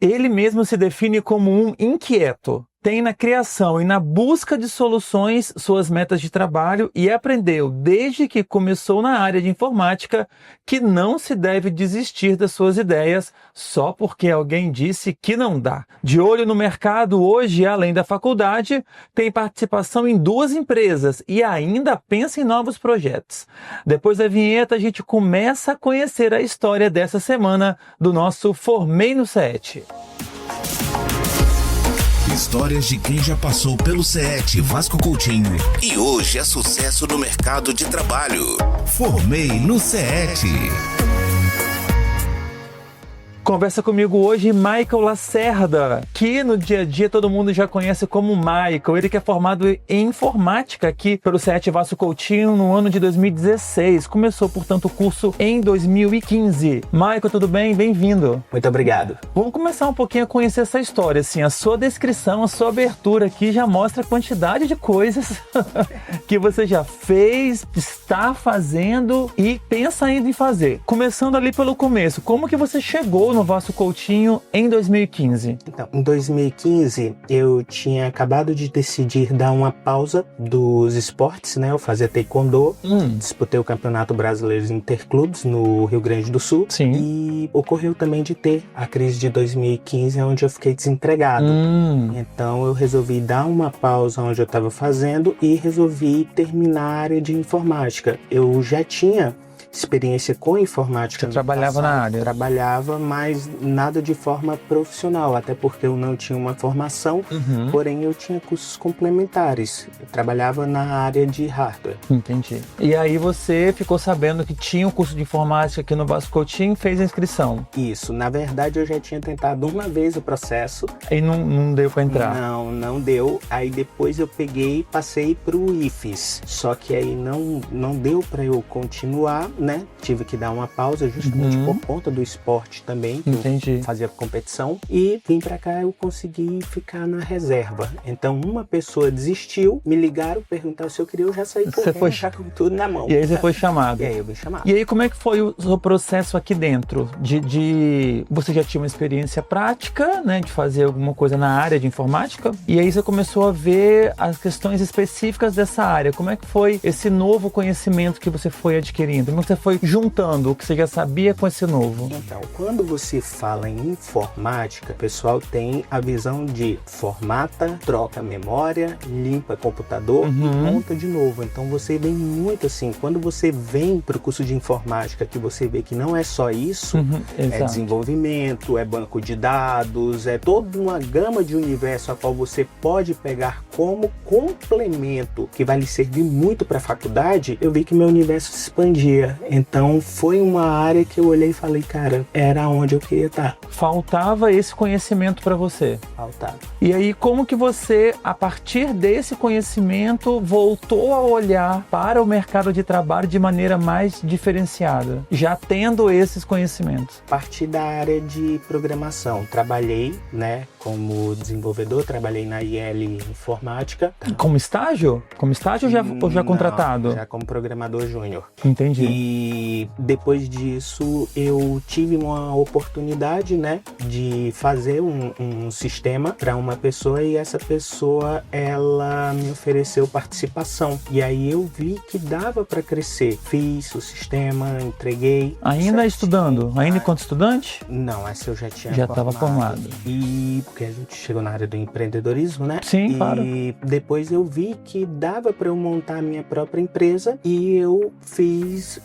Ele mesmo se define como um inquieto. Tem na criação e na busca de soluções suas metas de trabalho e aprendeu, desde que começou na área de informática, que não se deve desistir das suas ideias só porque alguém disse que não dá. De olho no mercado hoje, além da faculdade, tem participação em 2 empresas e ainda pensa em novos projetos. Depois da vinheta, a gente começa a conhecer a história dessa semana do nosso Formei no CET. Histórias de quem já passou pelo CET Vasco Coutinho e hoje é sucesso no mercado de trabalho. Formei no CET. Conversa comigo hoje Michael Lacerda, que no dia a dia todo mundo já conhece como Michael. Ele que é formado em informática aqui pelo CET Vasco Coutinho no ano de 2016. Começou, portanto, o curso em 2015. Michael, tudo bem? Bem-vindo. Muito obrigado. Vamos começar um pouquinho a conhecer essa história. Assim, a sua descrição, a sua abertura aqui já mostra a quantidade de coisas que você já fez, está fazendo e pensa ainda em fazer. Começando ali pelo começo, como que você chegou no Vasco Coutinho em 2015? Então, em 2015, eu tinha acabado de decidir dar uma pausa dos esportes, né? Eu fazia taekwondo, disputei o Campeonato Brasileiro de Interclubes no Rio Grande do Sul. Sim. E ocorreu também de ter a crise de 2015, onde eu fiquei desempregado. Então, eu resolvi dar uma pausa onde eu estava fazendo e resolvi terminar a área de informática. Eu já tinha experiência com informática. Você trabalhava na área? Trabalhava, mas nada de forma profissional, até porque eu não tinha uma formação, porém eu tinha cursos complementares. Eu trabalhava na área de hardware. Entendi. E aí você ficou sabendo que tinha um curso de informática aqui no Vasco Coutinho e fez a inscrição? Isso. Na verdade, eu já tinha tentado uma vez o processo. Aí não deu para entrar? Não deu. Aí depois eu peguei e passei pro IFES. Só que aí não deu para eu continuar, né? Tive que dar uma pausa justamente por conta do esporte também, que eu fazia competição, e vim pra cá, eu consegui ficar na reserva. Então uma pessoa desistiu, me ligaram, perguntaram se eu queria, eu já saí correndo, já com tudo na mão. E aí você foi chamado? E aí eu fui chamado. E aí como é que foi o seu processo aqui dentro? Você já tinha uma experiência prática, né, de fazer alguma coisa na área de informática, e aí você começou a ver as questões específicas dessa área. Como é que foi esse novo conhecimento que você foi adquirindo? Como você foi juntando o que você já sabia com esse novo? Então, quando você fala em informática, o pessoal tem a visão de formata, troca memória, limpa computador e monta de novo. Então você vem muito assim, quando você vem para o curso de informática, que você vê que não é só isso, é desenvolvimento, é banco de dados, é toda uma gama de universo a qual você pode pegar como complemento, que vai lhe servir muito para a faculdade. Eu vi que meu universo se expandia. Então foi uma área que eu olhei e falei, cara, era onde eu queria estar. Faltava esse conhecimento para você? Faltava. E aí como que você, a partir desse conhecimento, voltou a olhar para o mercado de trabalho de maneira mais diferenciada, já tendo esses conhecimentos? A partir da área de programação, trabalhei, né, como desenvolvedor, trabalhei na IL Informática. Como estágio? Como estágio ou já contratado? Não, já como programador júnior. Entendi. E depois disso eu tive uma oportunidade, né, de fazer um sistema para uma pessoa, e essa pessoa, ela me ofereceu participação. E aí eu vi que dava para crescer. Fiz o sistema, entreguei. Ainda estudando? Ainda enquanto estudante? Não, essa eu já tinha Já estava formado. E porque a gente chegou na área do empreendedorismo, né? Sim, claro. E depois eu vi que dava para eu montar a minha própria empresa, e eu fiz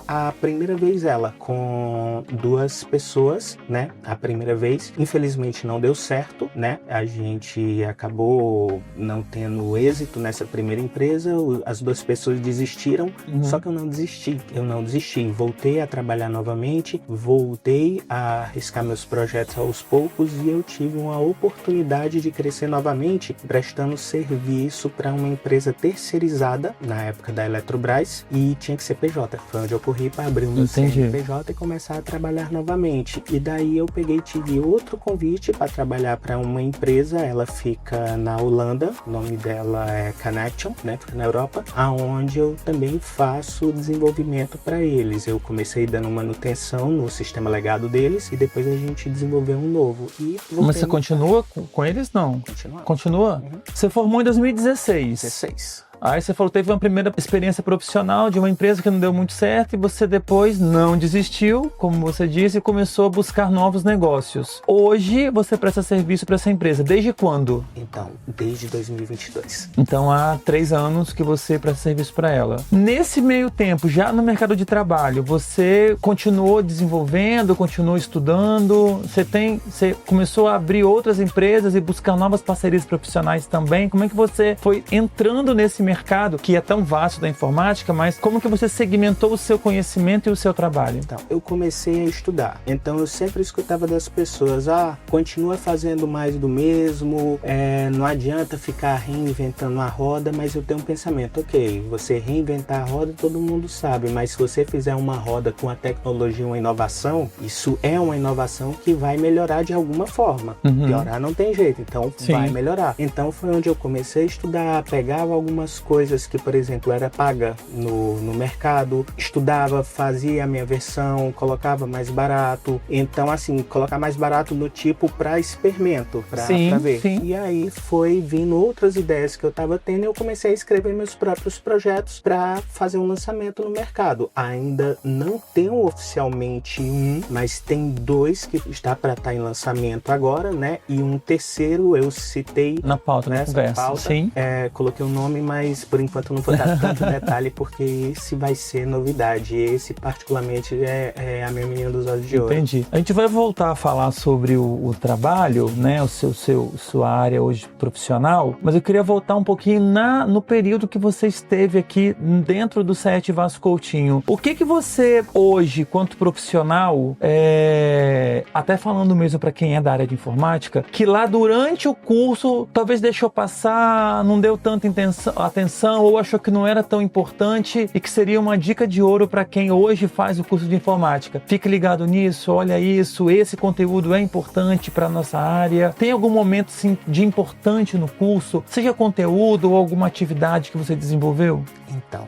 a primeira vez ela com 2 pessoas, né? A primeira vez, infelizmente não deu certo, né? A gente acabou não tendo êxito nessa primeira empresa, as 2 pessoas desistiram, só que eu não desisti, voltei a trabalhar novamente, voltei a arriscar meus projetos aos poucos, e eu tive uma oportunidade de crescer novamente, prestando serviço para uma empresa terceirizada, na época da Eletrobras, e tinha que ser PJ. Foi onde eu corri para abrir o meu CNPJ e começar a trabalhar novamente. E daí eu tive outro convite para trabalhar para uma empresa, ela fica na Holanda, o nome dela é Connection, né, fica na Europa, aonde eu também faço desenvolvimento para eles. Eu comecei dando manutenção no sistema legado deles e depois a gente desenvolveu um novo. Mas você continua com eles? Não. Continua? Uhum. Você formou em 2016. 16. Aí você falou que teve uma primeira experiência profissional de uma empresa que não deu muito certo e você depois não desistiu, como você disse, e começou a buscar novos negócios. Hoje você presta serviço para essa empresa. Desde quando? Então, desde 2022. Então há 3 anos que você presta serviço para ela. Nesse meio tempo, já no mercado de trabalho, você continuou desenvolvendo, continuou estudando? Você começou a abrir outras empresas e buscar novas parcerias profissionais também? Como é que você foi entrando nesse mercado que é tão vasto da informática, mas como que você segmentou o seu conhecimento e o seu trabalho? Então, eu comecei a estudar. Então, eu sempre escutava das pessoas, continua fazendo mais do mesmo, não adianta ficar reinventando a roda, mas eu tenho um pensamento, ok, você reinventar a roda, todo mundo sabe, mas se você fizer uma roda com a tecnologia, uma inovação, isso é uma inovação que vai melhorar de alguma forma. Piorar não tem jeito, então vai melhorar. Então, foi onde eu comecei a estudar, pegava algumas coisas que, por exemplo, era paga no mercado, estudava, fazia a minha versão, colocava mais barato. Então, assim, colocar mais barato no tipo para experimento, para ver. Sim. E aí foi vindo outras ideias que eu estava tendo e eu comecei a escrever meus próprios projetos para fazer um lançamento no mercado. Ainda não tenho oficialmente um, mas tem 2 que está para estar em lançamento agora, né? E um terceiro eu citei na pauta, na conversa. Sim. Coloquei o nome, mas por enquanto não vou dar tanto detalhe, porque esse vai ser novidade. Esse, particularmente, é a minha menina dos olhos de ouro. Entendi. A gente vai voltar a falar sobre o trabalho, né? Sua área hoje profissional, mas eu queria voltar um pouquinho no período que você esteve aqui dentro do CET Vasco Coutinho. O que você, hoje, quanto profissional, até falando mesmo para quem é da área de informática, que lá durante o curso talvez deixou passar, não deu tanta atenção ou achou que não era tão importante e que seria uma dica de ouro para quem hoje faz o curso de informática. Fique ligado nisso, olha isso, esse conteúdo é importante para a nossa área. Tem algum momento sim, de importante no curso, seja conteúdo ou alguma atividade que você desenvolveu? Então,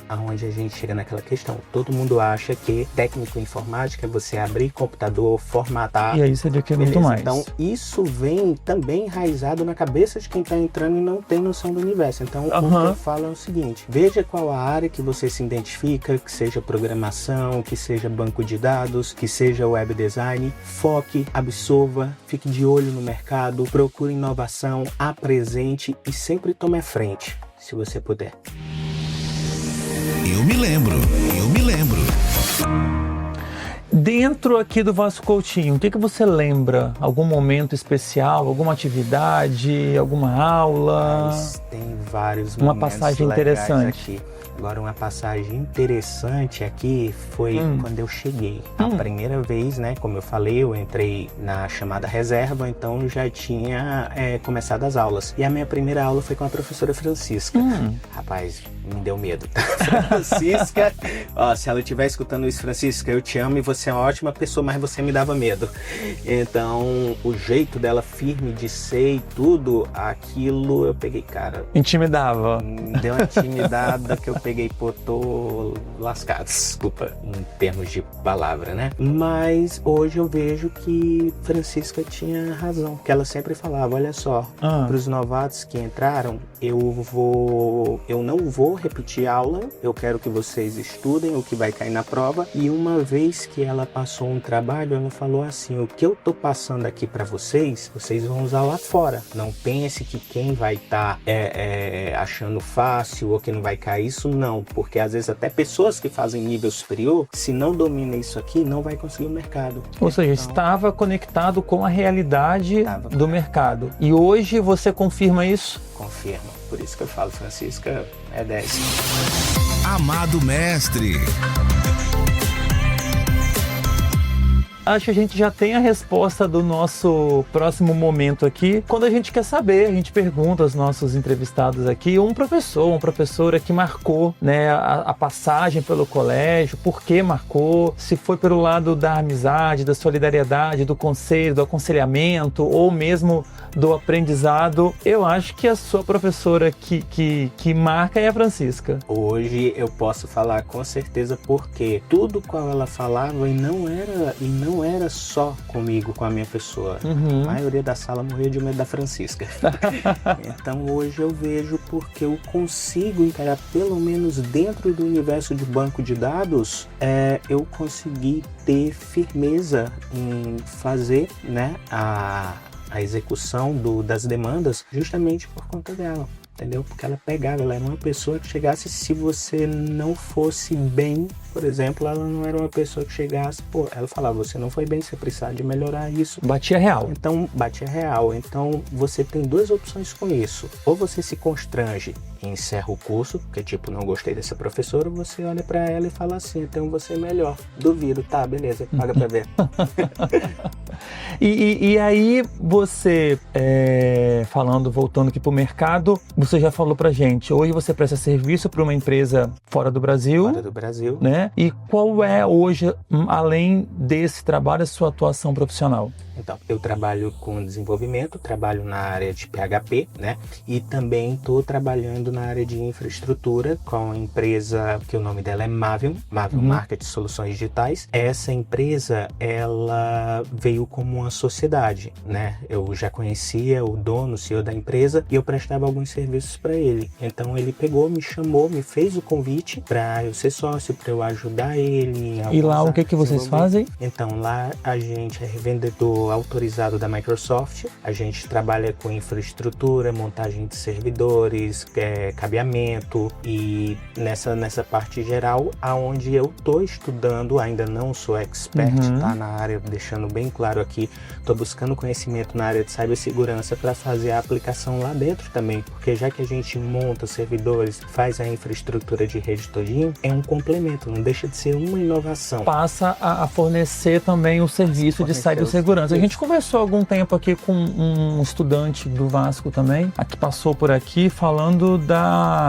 aonde a gente chega naquela questão. Todo mundo acha que técnico em informática é você abrir computador, formatar. E aí você vê que é muito mais. Então, isso vem também enraizado na cabeça de quem está entrando e não tem noção do universo. Então, o que eu falo é o seguinte: veja qual a área que você se identifica, que seja programação, que seja banco de dados, que seja web design. Foque, absorva, fique de olho no mercado, procure inovação, apresente e sempre tome a frente, se você puder. Eu me lembro. Dentro aqui do Vasco Coutinho, o que você lembra? Algum momento especial, alguma atividade, alguma aula? Mas tem vários uma momentos passagem interessante aqui. Agora, uma passagem interessante aqui foi quando eu cheguei. A primeira vez, né, como eu falei, eu entrei na chamada reserva, então já tinha começado as aulas. E a minha primeira aula foi com a professora Francisca. Rapaz, me deu medo. Francisca, se ela estiver escutando isso, Francisca, eu te amo e você é uma ótima pessoa, mas você me dava medo. Então, o jeito dela firme de ser e tudo, aquilo eu peguei, cara. Intimidava. Deu uma intimidada que eu peguei, tô lascado, desculpa, em termos de palavra, né? Mas hoje eu vejo que Francisca tinha razão, que ela sempre falava, olha só, para os novatos que entraram, eu não vou repetir aula, eu quero que vocês estudem o que vai cair na prova. E uma vez que ela passou um trabalho, ela falou assim, o que eu tô passando aqui para vocês vão usar lá fora. Não pense que quem vai estar achando fácil ou que não vai cair, isso não, porque às vezes até pessoas que fazem nível superior, se não domina isso aqui, não vai conseguir o mercado. Ou seja, estava conectado com a realidade do mercado. E hoje você confirma isso? Confirmo. Por isso que eu falo, Francisca é 10. Amado mestre. acho que a gente já tem a resposta do nosso próximo momento aqui. Quando a gente quer saber, a gente pergunta aos nossos entrevistados aqui, um professor, uma professora que marcou, né, a passagem pelo colégio, por que marcou, se foi pelo lado da amizade, da solidariedade, do conselho, do aconselhamento ou mesmo do aprendizado. Eu acho que a sua professora que marca é a Francisca. Hoje eu posso falar com certeza porque tudo qual ela falava e não era só comigo, com a minha pessoa. A maioria da sala morria de medo da Francisca. Então hoje eu vejo porque eu consigo encarar, pelo menos dentro do universo de banco de dados, eu consegui ter firmeza em fazer, né, a execução das demandas justamente por conta dela. Entendeu? Porque ela era uma pessoa que chegasse, se você não fosse bem, por exemplo, ela não era uma pessoa que chegasse, ela falava, você não foi bem, você precisa de melhorar isso. Batia real. Então, batia real. Então, você tem duas opções com isso. Ou você se constrange e encerra o curso, porque tipo, não gostei dessa professora, você olha pra ela e fala assim, então você é melhor. Duvido, tá, beleza, paga pra ver. E aí você, voltando aqui pro mercado, você já falou pra gente, hoje você presta serviço para uma empresa fora do Brasil. Fora do Brasil. Né? E qual é hoje, além desse trabalho, a sua atuação profissional? Então, eu trabalho com desenvolvimento, trabalho na área de PHP, né? E também estou trabalhando na área de infraestrutura com a empresa, que o nome dela é Mavium Marketing Soluções Digitais. Essa empresa, ela veio como uma sociedade, né? Eu já conhecia o dono, o CEO da empresa, e eu prestava alguns serviços para ele. Então, ele pegou, me chamou, me fez o convite para eu ser sócio, para eu ajudar ele. E lá, o que vocês fazem? Então, lá a gente é revendedor autorizado da Microsoft, a gente trabalha com infraestrutura, montagem de servidores, cabeamento e nessa parte geral, aonde eu tô estudando, ainda não sou expert, tá na área, deixando bem claro aqui, tô buscando conhecimento na área de cibersegurança para fazer a aplicação lá dentro também, porque já que a gente monta servidores, faz a infraestrutura de rede todinho, é um complemento, não deixa de ser uma inovação. Passa a fornecer também o serviço de cibersegurança. A gente conversou há algum tempo aqui com um estudante do Vasco também, que passou por aqui, falando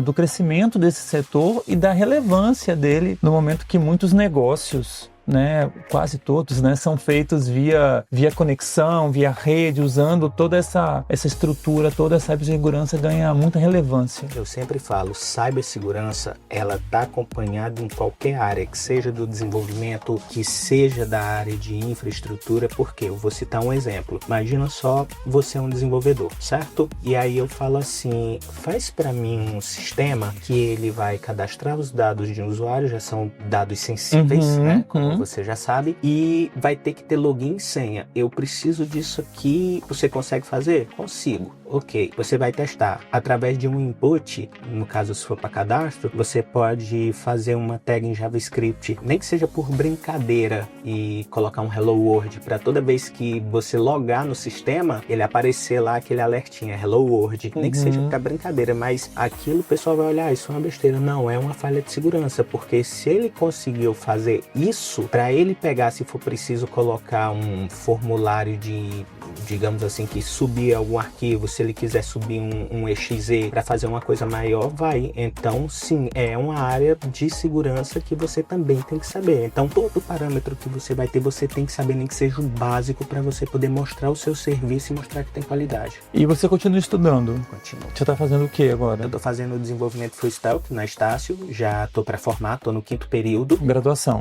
do crescimento desse setor e da relevância dele no momento que muitos negócios, né, quase todos, né, são feitos via conexão, via rede, usando toda essa estrutura, toda essa cibersegurança ganha muita relevância. Eu sempre falo, cibersegurança, ela está acompanhada em qualquer área, que seja do desenvolvimento, que seja da área de infraestrutura, porque eu vou citar um exemplo. Imagina só, você é um desenvolvedor, certo? E aí eu falo assim, faz para mim um sistema que ele vai cadastrar os dados de um usuário, já são dados sensíveis, né? Como você já sabe, e vai ter que ter login e senha. Eu preciso disso aqui, você consegue fazer? Consigo. Ok, você vai testar. Através de um input, no caso se for para cadastro, você pode fazer uma tag em JavaScript, nem que seja por brincadeira, e colocar um Hello World para toda vez que você logar no sistema, ele aparecer lá aquele alertinha, Hello World. Nem que seja para brincadeira, mas aquilo o pessoal vai olhar, isso é uma besteira. Não, é uma falha de segurança, porque se ele conseguiu fazer isso, para ele pegar, se for preciso colocar um formulário de, digamos assim, que subir algum arquivo, se ele quiser subir um exe para fazer uma coisa maior, vai. Então, sim, é uma área de segurança que você também tem que saber. Então, todo parâmetro que você vai ter, você tem que saber, nem que seja o básico, para você poder mostrar o seu serviço e mostrar que tem qualidade. E você continua estudando? Continuo. Você está fazendo o que agora? Eu tô fazendo desenvolvimento full stack na Estácio, já tô para formar, tô no 5º período. Graduação,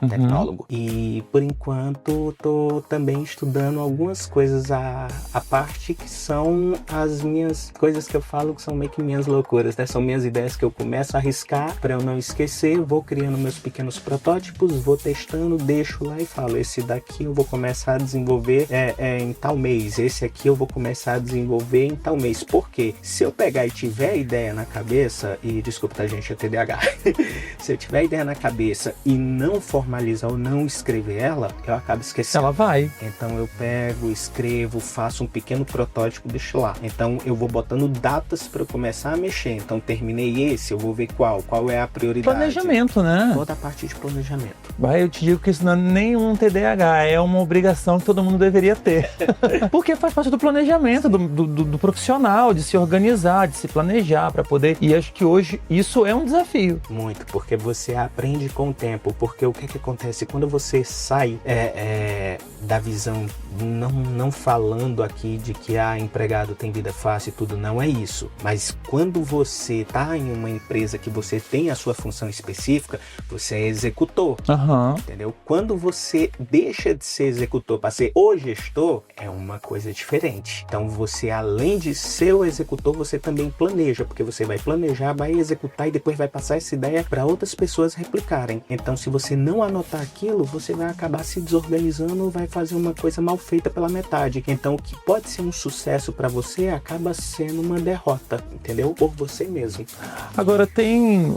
tecnólogo. E, por enquanto, tô também estudando algumas coisas à parte, que são as minhas coisas que eu falo, que são meio que minhas loucuras, né? São minhas ideias que eu começo a arriscar para eu não esquecer, vou criando meus pequenos protótipos, vou testando, deixo lá e falo, esse daqui eu vou começar a desenvolver em tal mês, esse aqui eu vou começar a desenvolver em tal mês. Por quê? Se eu pegar e tiver a ideia na cabeça, e desculpa, tá, gente, é TDAH, se eu tiver a ideia na cabeça e não formalizar ou não escrever ela, eu acabo esquecendo. Ela vai. Então eu pego, escrevo, faço um pequeno protótipo, deixo lá. Então eu vou botando datas para eu começar a mexer. Então terminei esse, eu vou ver qual é a prioridade. Planejamento, né? Toda a parte de planejamento. Eu te digo que isso não é nenhum TDAH, é uma obrigação que todo mundo deveria ter. Porque faz parte do planejamento do profissional, de se organizar, de se planejar para poder. E acho que hoje isso é um desafio. Muito, porque você aprende com o tempo. Porque o que acontece quando você sai da visão, não falando aqui de que empregado tem vida fácil e tudo, não é isso. Mas quando você está em uma empresa que você tem a sua função específica, você é executor. Entendeu? Quando você deixa de ser executor para ser o gestor, é uma coisa diferente. Então você, além de ser o executor, você também planeja, porque você vai planejar, vai executar e depois vai passar essa ideia para outras pessoas replicarem. Então se você não anotar aquilo, você vai acabar se desorganizando, vai fazer uma coisa mal feita pela metade. Então o que pode ser um sucesso para você acaba sendo uma derrota, entendeu? Por você mesmo. Agora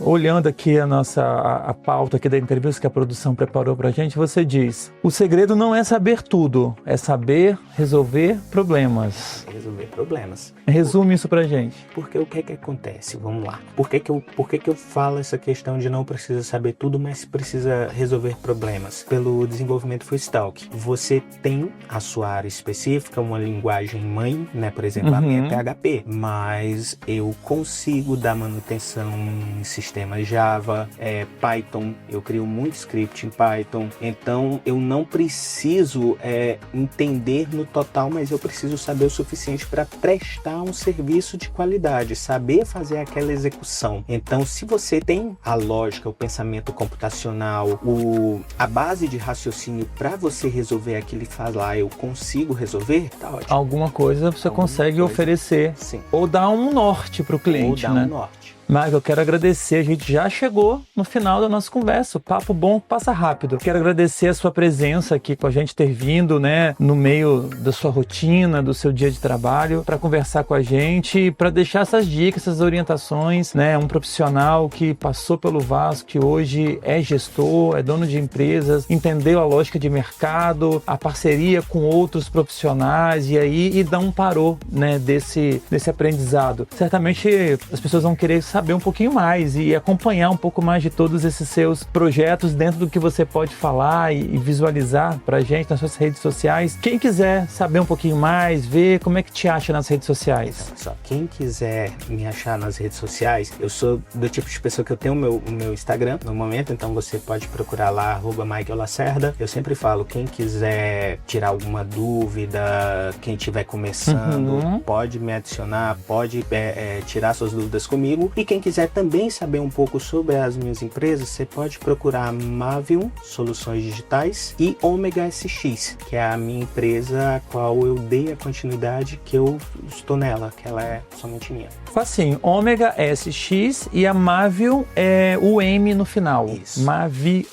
olhando aqui a pauta aqui da entrevista que a produção preparou pra gente, você diz: o segredo não é saber tudo, é saber resolver problemas. Resolver problemas. Resume isso pra gente. Porque o que acontece? Vamos lá. Por que eu falo essa questão de não precisa saber tudo, mas precisa resolver problemas? Pelo desenvolvimento Full Stack. Você tem a sua área específica, uma linguagem mãe, né? Por exemplo, a minha é PHP, mas eu consigo dar manutenção em sistemas Java, Python, eu crio muito script em Python, então eu não preciso entender no total, mas eu preciso saber o suficiente para prestar um serviço de qualidade, saber fazer aquela execução. Então, se você tem a lógica, o pensamento computacional, a base de raciocínio para você resolver aquilo e falar, eu consigo resolver, tá ótimo. Alguma coisa você consegue oferecer. Sim. Ou dar um norte para o cliente, ou dar né? um norte. Michael, eu quero agradecer, a gente já chegou no final da nossa conversa, o papo bom passa rápido. Quero agradecer a sua presença aqui com a gente, ter vindo, né, no meio da sua rotina, do seu dia de trabalho, para conversar com a gente, para deixar essas dicas, essas orientações, né, um profissional que passou pelo Vasco, que hoje é gestor, é dono de empresas, entendeu a lógica de mercado, a parceria com outros profissionais e dá um parou, né, desse aprendizado. Certamente as pessoas vão querer saber um pouquinho mais e acompanhar um pouco mais de todos esses seus projetos dentro do que você pode falar e visualizar pra gente nas suas redes sociais. Quem quiser saber um pouquinho mais, ver como é que te acha nas redes sociais. Só quem quiser me achar nas redes sociais, eu sou do tipo de pessoa que eu tenho o meu Instagram no momento, então você pode procurar lá, @MichaelLacerda. Eu sempre falo, quem quiser tirar alguma dúvida, quem estiver começando, pode me adicionar, pode tirar suas dúvidas comigo. E quem quiser também saber um pouco sobre as minhas empresas, você pode procurar Mavium Soluções Digitais e Omega SX, que é a minha empresa a qual eu dei a continuidade que eu estou nela, que ela é somente minha. Assim, Omega SX e a Mavium é o M no final. Isso. Mavium.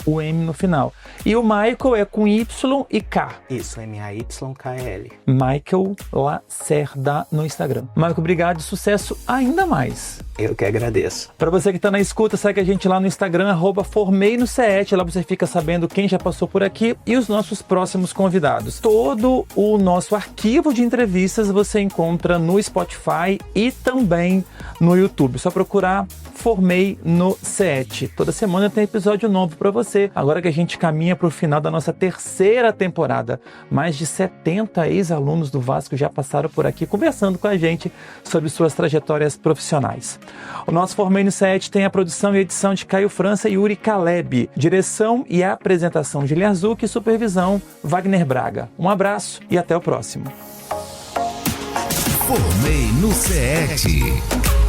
O M no final. E o Michael é com Y e K. Isso, MAYKL. Michael Lacerda no Instagram. Michael, obrigado e sucesso ainda mais. Eu que agradeço. Para você que está na escuta, segue a gente lá no Instagram, @FormeiNoCET. Lá você fica sabendo quem já passou por aqui e os nossos próximos convidados. Todo o nosso arquivo de entrevistas você encontra no Spotify e também no YouTube. Só procurar Formei no CET. Toda semana tem episódio novo para você. Agora que a gente caminha para o final da nossa terceira temporada, mais de 70 ex-alunos do Vasco já passaram por aqui conversando com a gente sobre suas trajetórias profissionais. O nosso Formei no CET tem a produção e edição de Caio França e Yuri Caleb, direção e apresentação de Liazuc e supervisão Wagner Braga. Um abraço e até o próximo. Formei no CET.